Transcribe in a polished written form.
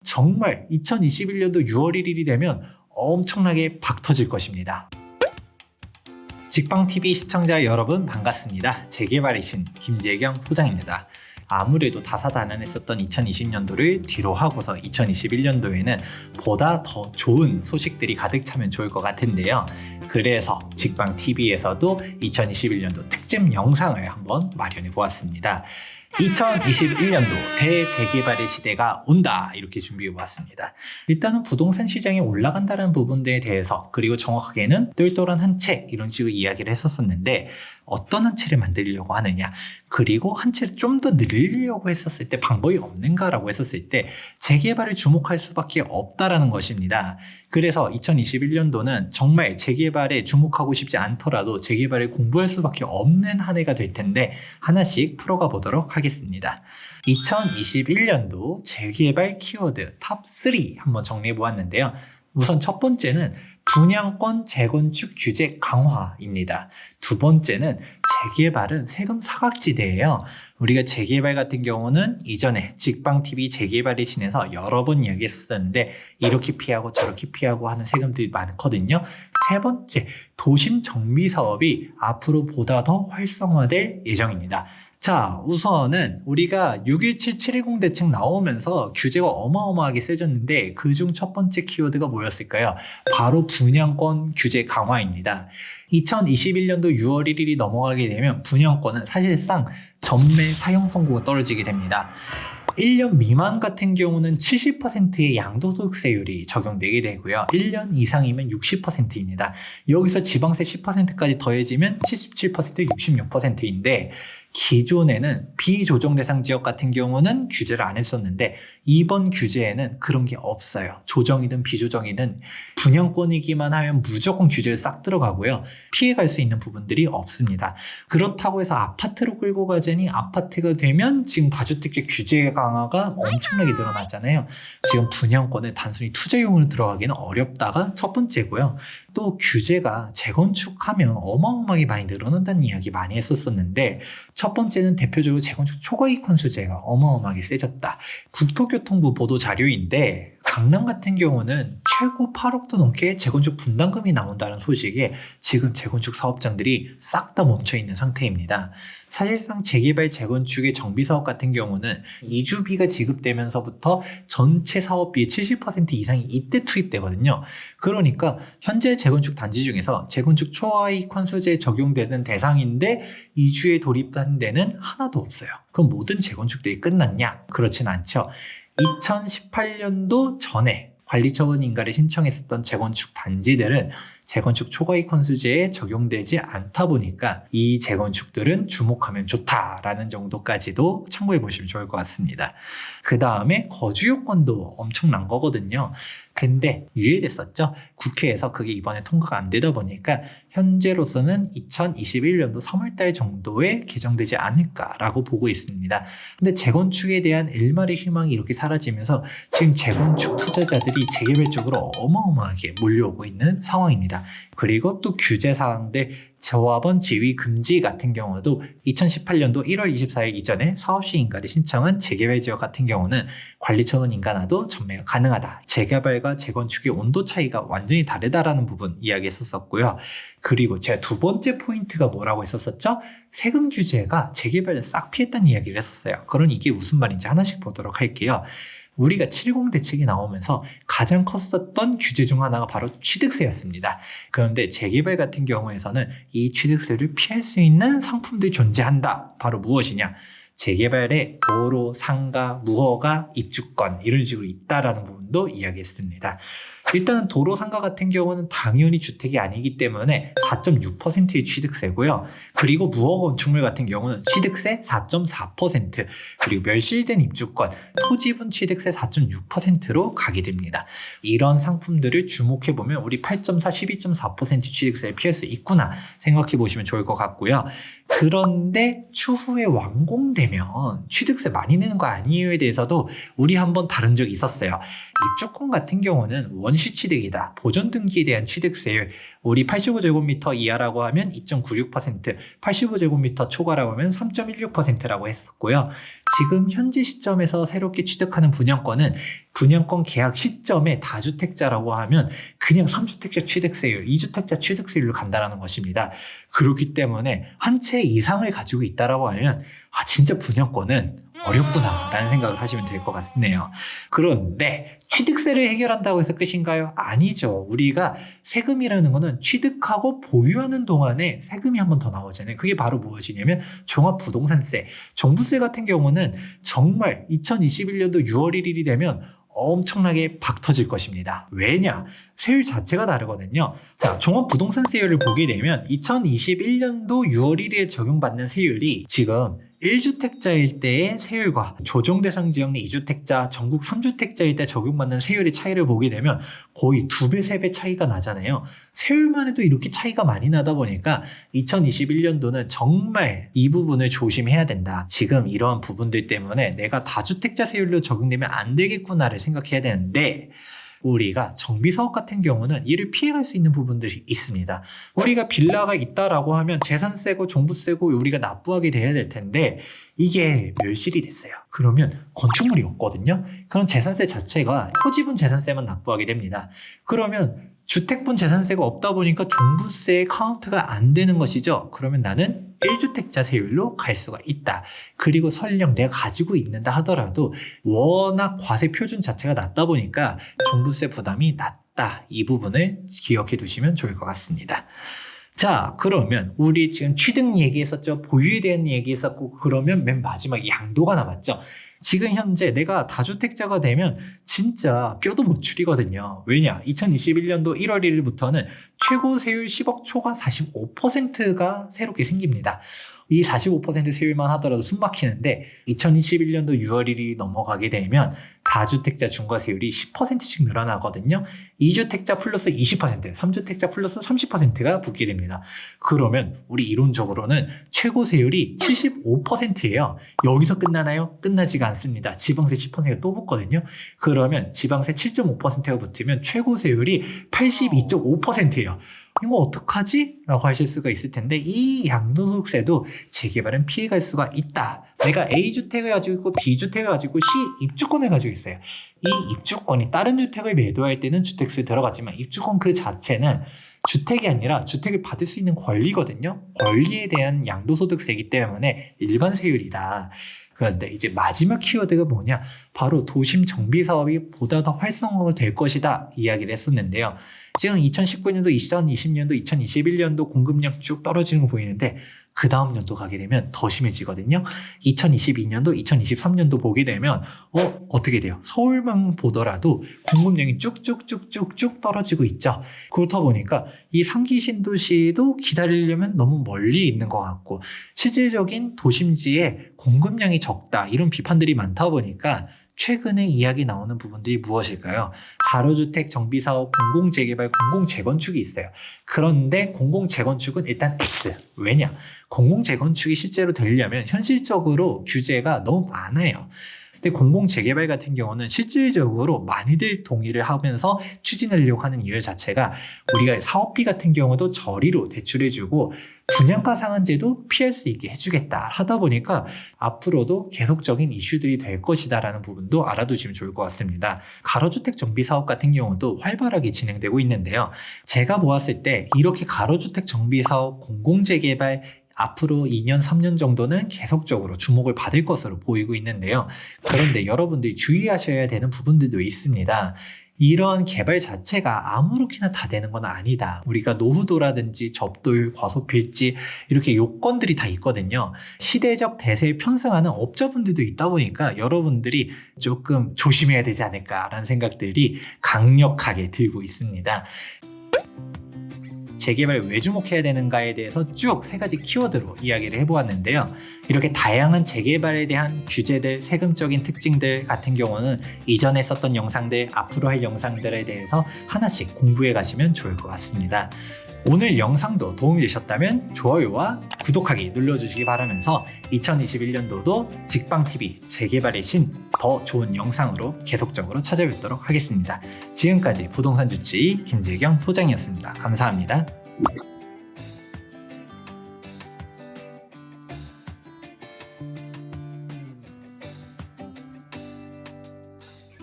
정말 2021년도 6월 1일이 되면 엄청나게 박 터질 것입니다. 직방TV 시청자 여러분 반갑습니다. 재개발의 신 김재경 소장입니다. 아무래도 다사다난했었던 2020년도를 뒤로 하고서 2021년도에는 보다 더 좋은 소식들이 가득 차면 좋을 것 같은데요. 그래서 직방TV에서도 2021년도 특집 영상을 한번 마련해 보았습니다. 2021년도 대재개발의 시대가 온다, 이렇게 준비해 보았습니다. 일단은 부동산 시장이 올라간다는 부분들에 대해서, 그리고 정확하게는 똘똘한 한 채, 이런 식으로 이야기를 했었었는데, 어떤 한 채를 만들려고 하느냐, 그리고 한 채를 좀 더 늘리려고 했었을 때 방법이 없는가라고 했었을 때 재개발을 주목할 수밖에 없다라는 것입니다. 그래서 2021년도는 정말 재개발에 주목하고 싶지 않더라도 재개발을 공부할 수밖에 없는 한 해가 될 텐데, 하나씩 풀어가 보도록 하겠습니다. 2021년도 재개발 키워드 탑 3 한번 정리해 보았는데요. 우선 첫 번째는 분양권 재건축 규제 강화입니다. 두 번째는 재개발은 세금 사각지대예요. 우리가 재개발 같은 경우는 이전에 직방TV 재개발의 신에서 여러 번 이야기했었는데, 이렇게 피하고 저렇게 피하고 하는 세금들이 많거든요. 세 번째, 도심 정비 사업이 앞으로 보다 더 활성화될 예정입니다. 자, 우선은 우리가 6.17 7.20 대책 나오면서 규제가 어마어마하게 세졌는데, 그중 첫 번째 키워드가 뭐였을까요? 바로 분양권 규제 강화입니다. 2021년도 6월 1일이 넘어가게 되면 분양권은 사실상 전매 사용 선고가 떨어지게 됩니다. 1년 미만 같은 경우는 70%의 양도소득세율이 적용되게 되고요. 1년 이상이면 60%입니다. 여기서 지방세 10%까지 더해지면 77%, 66%인데, 기존에는 비조정 대상 지역 같은 경우는 규제를 안 했었는데, 이번 규제에는 그런 게 없어요. 조정이든 비조정이든 분양권이기만 하면 무조건 규제를 싹 들어가고요. 피해갈 수 있는 부분들이 없습니다. 그렇다고 해서 아파트로 끌고 가자니, 아파트가 되면 지금 다주택자 규제 강화가 엄청나게 늘어났잖아요. 지금 분양권을 단순히 투자용으로 들어가기는 어렵다가 첫 번째고요. 또 규제가 재건축하면 어마어마하게 많이 늘어난다는 이야기 많이 했었었는데, 첫 번째는 대표적으로 재건축 초과이익 환수제가 어마어마하게 세졌다. 국토교통부 보도 자료인데, 강남 같은 경우는 최고 8억도 넘게 재건축 분담금이 나온다는 소식에 지금 재건축 사업장들이 싹 다 멈춰있는 상태입니다. 사실상 재개발 재건축의 정비사업 같은 경우는 이주비가 지급되면서부터 전체 사업비의 70% 이상이 이때 투입되거든요. 그러니까 현재 재건축 단지 중에서 재건축 초과이익 환수제에 적용되는 대상인데 이주에 돌입한 데는 하나도 없어요. 그럼 모든 재건축들이 끝났냐? 그렇진 않죠. 2018년도 전에 관리처분 인가를 신청했었던 재건축 단지들은 재건축 초과이익 환수제에 적용되지 않다 보니까 이 재건축들은 주목하면 좋다라는 정도까지도 참고해 보시면 좋을 것 같습니다. 그 다음에 거주 요건도 엄청난 거거든요. 근데 유예됐었죠. 국회에서 그게 이번에 통과가 안 되다 보니까 현재로서는 2021년도 3월달 정도에 개정되지 않을까라고 보고 있습니다. 근데 재건축에 대한 일말의 희망이 이렇게 사라지면서 지금 재건축 투자자들이 재개발 쪽으로 어마어마하게 몰려오고 있는 상황입니다. 그리고 또 규제 사항들, 조합원 지위 금지 같은 경우도 2018년도 1월 24일 이전에 사업시 인가를 신청한 재개발 지역 같은 경우는 관리처분 인가나도 전매가 가능하다. 재개발과 재건축의 온도 차이가 완전히 다르다라는 부분 이야기했었고요. 그리고 제가 두 번째 포인트가 뭐라고 했었었죠? 세금 규제가 재개발을 싹 피했다는 이야기를 했었어요. 그럼 이게 무슨 말인지 하나씩 보도록 할게요. 우리가 7.10 대책이 나오면서 가장 컸었던 규제 중 하나가 바로 취득세였습니다. 그런데 재개발 같은 경우에서는 이 취득세를 피할 수 있는 상품들이 존재한다. 바로 무엇이냐? 재개발에 도로, 상가, 무허가, 입주권 이런 식으로 있다라는 부분도 이야기했습니다. 일단은 도로, 상가 같은 경우는 당연히 주택이 아니기 때문에 4.6%의 취득세고요. 그리고 무허가 건축물 같은 경우는 취득세 4.4%, 그리고 멸실된 입주권, 토지분 취득세 4.6%로 가게 됩니다. 이런 상품들을 주목해보면 우리 8.4, 12.4% 취득세를 피할 수 있구나 생각해 보시면 좋을 것 같고요. 그런데 추후에 완공되면 취득세 많이 내는 거 아니에요에 대해서도 우리 한번 다룬 적이 있었어요. 입주권 같은 경우는 원시 취득이다. 보존 등기에 대한 취득세율 우리 85제곱미터 이하라고 하면 2.96%, 85제곱미터 초과라고 하면 3.16%라고 했었고요. 지금 현재 시점에서 새롭게 취득하는 분양권은 분양권 계약 시점에 다주택자라고 하면 그냥 3주택자 취득세율, 2주택자 취득세율로 간다는 것입니다. 그렇기 때문에 한 채 이상을 가지고 있다라고 하면 진짜 분양권은 어렵구나 라는 생각을 하시면 될 것 같네요. 그런데 취득세를 해결한다고 해서 끝인가요? 아니죠. 우리가 세금이라는 거는 취득하고 보유하는 동안에 세금이 한 번 더 나오잖아요. 그게 바로 무엇이냐면 종합부동산세. 종부세 같은 경우는 정말 2021년도 6월 1일이 되면 엄청나게 박 터질 것입니다. 왜냐? 세율 자체가 다르거든요. 자, 종합부동산세율을 보게 되면 2021년도 6월 1일에 적용받는 세율이 지금 1주택자일 때의 세율과 조정대상 지역 내 2주택자, 전국 3주택자일 때 적용받는 세율의 차이를 보게 되면 거의 2배, 3배 차이가 나잖아요. 세율만 해도 이렇게 차이가 많이 나다 보니까 2021년도는 정말 이 부분을 조심해야 된다. 지금 이러한 부분들 때문에 내가 다주택자 세율로 적용되면 안 되겠구나를 생각해야 되는데 우리가 정비사업 같은 경우는 이를 피해갈 수 있는 부분들이 있습니다. 우리가 빌라가 있다라고 하면 재산세고 종부세고 우리가 납부하게 돼야 될 텐데 이게 멸실이 됐어요. 그러면 건축물이 없거든요. 그럼 재산세 자체가 토지분 재산세만 납부하게 됩니다. 그러면 주택분 재산세가 없다 보니까 종부세 카운트가 안 되는 것이죠. 그러면 나는 1주택자 세율로 갈 수가 있다. 그리고 설령 내가 가지고 있는다 하더라도 워낙 과세 표준 자체가 낮다 보니까 종부세 부담이 낮다. 이 부분을 기억해 두시면 좋을 것 같습니다. 자, 그러면 우리 지금 취득 얘기했었죠. 보유에 대한 얘기했었고 그러면 맨 마지막 양도가 남았죠. 지금 현재 내가 다주택자가 되면 진짜 뼈도 못 추리거든요. 왜냐? 2021년도 1월 1일부터는 최고 세율 10억 초과 45%가 새롭게 생깁니다. 이 45% 세율만 하더라도 숨 막히는데 2021년도 6월 1일이 넘어가게 되면 다주택자 중과세율이 10%씩 늘어나거든요. 2주택자 플러스 20%, 3주택자 플러스 30%가 붙게 됩니다. 그러면 우리 이론적으로는 최고 세율이 75%예요. 여기서 끝나나요? 끝나지가 않습니다. 지방세 10%가 또 붙거든요. 그러면 지방세 7.5%가 붙으면 최고 세율이 82.5%예요. 이거 어떡하지? 라고 하실 수가 있을 텐데 이 양도소득세도 재개발은 피해갈 수가 있다. 내가 A주택을 가지고 있고 B주택을 가지고 있고 C 입주권을 가지고 있어요. 이 입주권이 다른 주택을 매도할 때는 주택수에 들어가지만 입주권 그 자체는 주택이 아니라 주택을 받을 수 있는 권리거든요. 권리에 대한 양도소득세이기 때문에 일반 세율이다. 그런데 이제 마지막 키워드가 뭐냐? 바로 도심 정비 사업이 보다 더 활성화가 될 것이다 이야기를 했었는데요. 지금 2019년도, 2020년도, 2021년도 공급량 쭉 떨어지는 거 보이는데 그 다음 년도 가게 되면 더 심해지거든요. 2022년도, 2023년도 보게 되면 어떻게 돼요? 서울만 보더라도 공급량이 쭉쭉쭉쭉쭉 떨어지고 있죠. 그렇다 보니까 이 상기 신도시도 기다리려면 너무 멀리 있는 것 같고 실질적인 도심지에 공급량이 적다 이런 비판들이 많다 보니까 최근에 이야기 나오는 부분들이 무엇일까요? 가로주택 정비사업 공공재개발 공공재건축이 있어요. 그런데 공공재건축은 일단 X. 왜냐? 공공재건축이 실제로 되려면 현실적으로 규제가 너무 많아요. 근데 공공재개발 같은 경우는 실질적으로 많이들 동의를 하면서 추진하려고 하는 이유 자체가 우리가 사업비 같은 경우도 저리로 대출해주고 분양가 상한제도 피할 수 있게 해주겠다 하다 보니까 앞으로도 계속적인 이슈들이 될 것이다 라는 부분도 알아두시면 좋을 것 같습니다. 가로주택 정비사업 같은 경우도 활발하게 진행되고 있는데요. 제가 보았을 때 이렇게 가로주택 정비사업 공공재개발 앞으로 2년, 3년 정도는 계속적으로 주목을 받을 것으로 보이고 있는데요. 그런데 여러분들이 주의하셔야 되는 부분들도 있습니다. 이러한 개발 자체가 아무렇게나 다 되는 건 아니다. 우리가 노후도라든지 접도율, 과소필지 이렇게 요건들이 다 있거든요. 시대적 대세에 편승하는 업자분들도 있다 보니까 여러분들이 조금 조심해야 되지 않을까라는 생각들이 강력하게 들고 있습니다. 재개발 왜 주목해야 되는가에 대해서 쭉 3가지 키워드로 이야기를 해보았는데요. 이렇게 다양한 재개발에 대한 규제들, 세금적인 특징들 같은 경우는 이전에 썼던 영상들, 앞으로 할 영상들에 대해서 하나씩 공부해 가시면 좋을 것 같습니다. 오늘 영상도 도움이 되셨다면 좋아요와 구독하기 눌러주시기 바라면서 2021년도도 직방TV 재개발의 신 더 좋은 영상으로 계속적으로 찾아뵙도록 하겠습니다. 지금까지 부동산 주치의 김재경 소장이었습니다. 감사합니다.